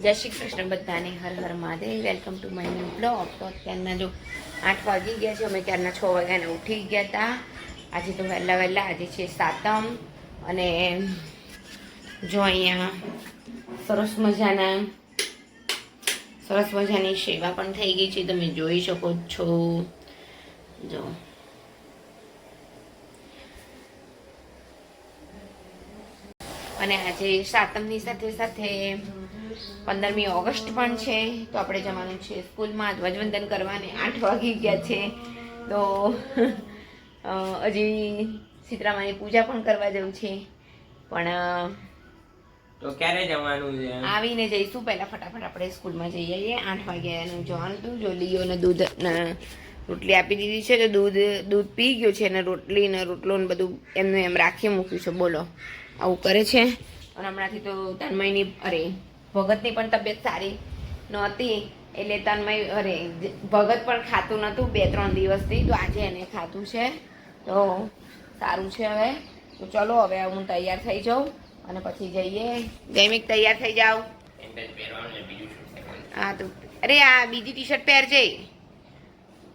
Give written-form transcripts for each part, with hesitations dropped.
જય શ્રી કૃષ્ણ બધાને, Har Har Mahadev. Welcome to my new blog. તો અત્યારના જો 8 વાગી ગયા છે. અમે ત્યારના 6 વાગ્યાને ઉઠી ગયા હતા. આજે તો વહેલા વહેલા, આજે છે સાતમ. અને જો અહીંયા સરસ મજાની સેવા પણ થઈ ગઈ છે, તમે જોઈ શકો છો. જો અને આજે સાતમની સાથે સાથે 15મી ઓગસ્ટ પણ છે. તો આપણે જવાનું છે સ્કૂલમાં ધ્વજવંદન કરવાને. 8 વાગી ગયા છે. તો હજી સીતરામાની પૂજા પણ કરવા જવું છે. પણ તો ક્યારે જવાનું છે? આવીને જઈશું. પહેલાં ફટાફટ આપણે સ્કૂલમાં જઈ આવીએ. 8 વાગ્યાનું જવાનું હતું. જો લીઓને દૂધ રોટલી આપી દીધી છે, તો દૂધ પી ગયો છે. અને રોટલી ને રોટલો ને બધું એમનું એમ રાખી મૂક્યું છે. બોલો, આવું કરે છે. અને હમણાંથી તો તન્મયની ભગતની પણ તબિયત સારી નહોતી, એટલે ભગત પણ ખાતું નહોતું 2-3 દિવસથી. તો આજે એને ખાતું છે, તો સારું છે. હવે તો ચલો, હવે હું તૈયાર થઈ જાઉં અને પછી જઈએ. જૈમિક તૈયાર થઈ જાઓ. હા તો અરે આ બીજી ટી શર્ટ પહેરજે.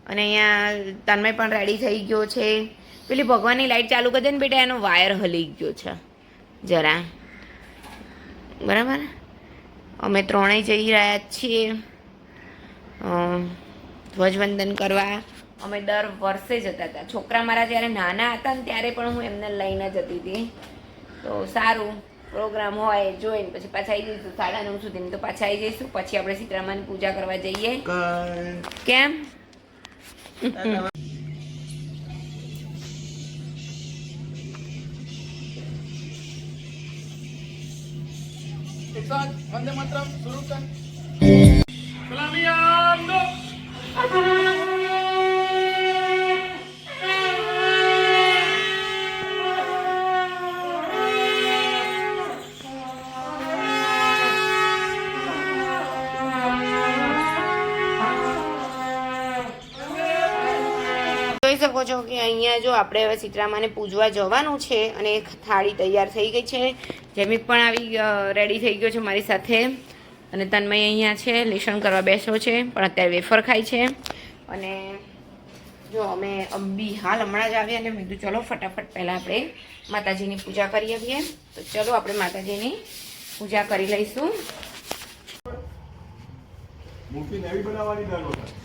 અને અહીંયા તન્મય પણ રેડી થઈ ગયો છે. પેલી ભગવાનની લાઈટ ચાલુ કરી દે ને બેટા, એનો વાયર હલી ગયો છે જરા. બરાબર, અમે ત્રણેય જઈ રહ્યા છીએ ધ્વજવંદન કરવા. અમે દર વર્ષે જતા હતા. છોકરા મારા જ્યારે નાના હતા ને ત્યારે પણ હું એમને લઈને જતી હતી. તો સારું પ્રોગ્રામ હોય જોઈને પછી પાછા આવી જઈશું 9:30 સુધી. તો પાછા આવી જઈશું. પછી આપણે સીતરામાની પૂજા કરવા જઈએ. કેમ? वंदे मातरम शुरू कर। सलामियान दो। જોઈ શકો છો કે અહીંયા જો આપણે હવે સીતરામાને પૂજવા જવાનું છે. અને એક થાળી તૈયાર થઈ ગઈ છે. જૈમિક પણ આવી રેડી થઈ ગયો છે મારી સાથે. અને તન્મય અહીંયા છે, લેસન કરવા બેસ્યો છે, પણ અત્યારે વેફર ખાય છે. અને જો અમે બી હાલ હમણાં જ આવ્યા અને મેં કીધું ચલો ફટાફટ પહેલાં આપણે માતાજીની પૂજા કરી આવીએ. તો ચલો આપણે માતાજીની પૂજા કરી લઈશું. મૂર્તિ નવી બનાવવાની દર વખત.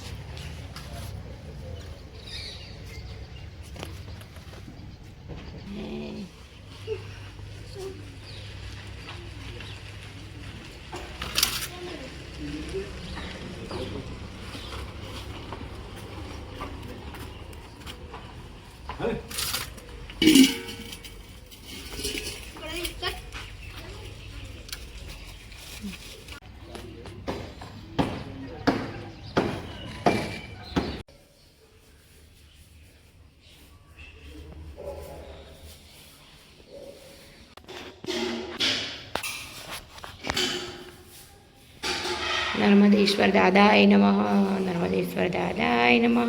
નર્મદેશ્વર દાદાય નમઃ. નર્મદેશ્વર દાદાય નમઃ.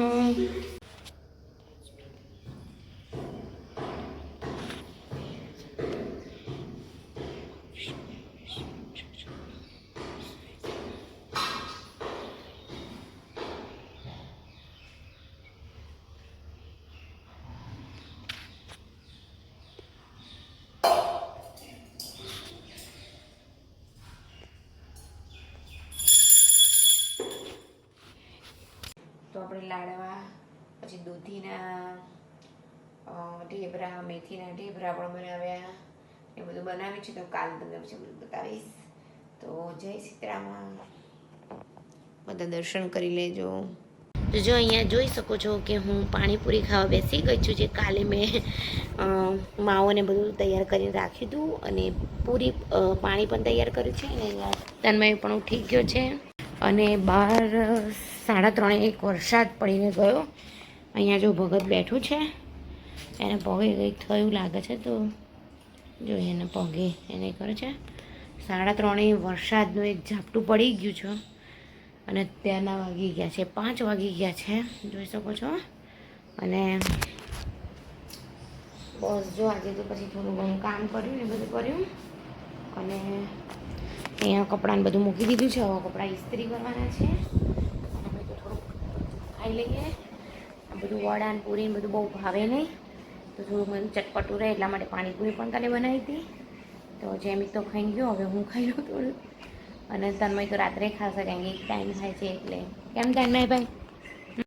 તો આપણે લાડવા, પછી દૂધીના ઢેબરા, મેથીના ઢેબરા પણ બનાવ્યા. એ બધું બનાવ્યું છે. તો કાલ તમને પછી બધું બતાવીશ. તો જય સીતરામ. બધા દર્શન કરી લેજો. તો જો અહીંયા જોઈ શકો છો કે હું પાણીપુરી ખાવા બેસી ગઈ છું. જે કાલે મેં માવોને બધું તૈયાર કરીને રાખ્યું હતું. અને પૂરી પાણી પણ તૈયાર કર્યું છે. અને અહીંયા તન્મય પણ ઉઠી ગયો છે. અને બહાર 3:30 વરસાદ પડીને ગયો. અહીંયા જો ભગત બેઠું છે, એને પગે કંઈક થયું લાગે છે. તો જો એને પગે એને કરે છે. 3:30 વરસાદનું એક ઝાપટું પડી ગયું છે. અને અત્યારના વાગી ગયા છે 5 વાગી ગયા છે, જોઈ શકો છો. અને બસ જો આજે તો પછી થોડું ઘણું કામ કર્યું ને બધું કર્યું. અને અહીંયા કપડાને બધું મૂકી દીધું છે. હવે કપડાં ઇસ્ત્રી કરવાના છે. આપણે તો થોડુંક ખાઈ લઈએ. આ બધું વડા ને પૂરી ને બધું બહુ ભાવે નહીં, તો થોડુંક બધું ચટપટું રહે એટલા માટે પાણીપુરી પણ કાલે બનાવી હતી. તો જેમી તો ખાઈ ગયો, હવે હું ખાઈ લઉં થોડું. અને તન્મય તો રાત્રે ખાશે, કારણ કે એક ટાઈમ થાય છે એટલે. કેમ તન્મય ભાઈ?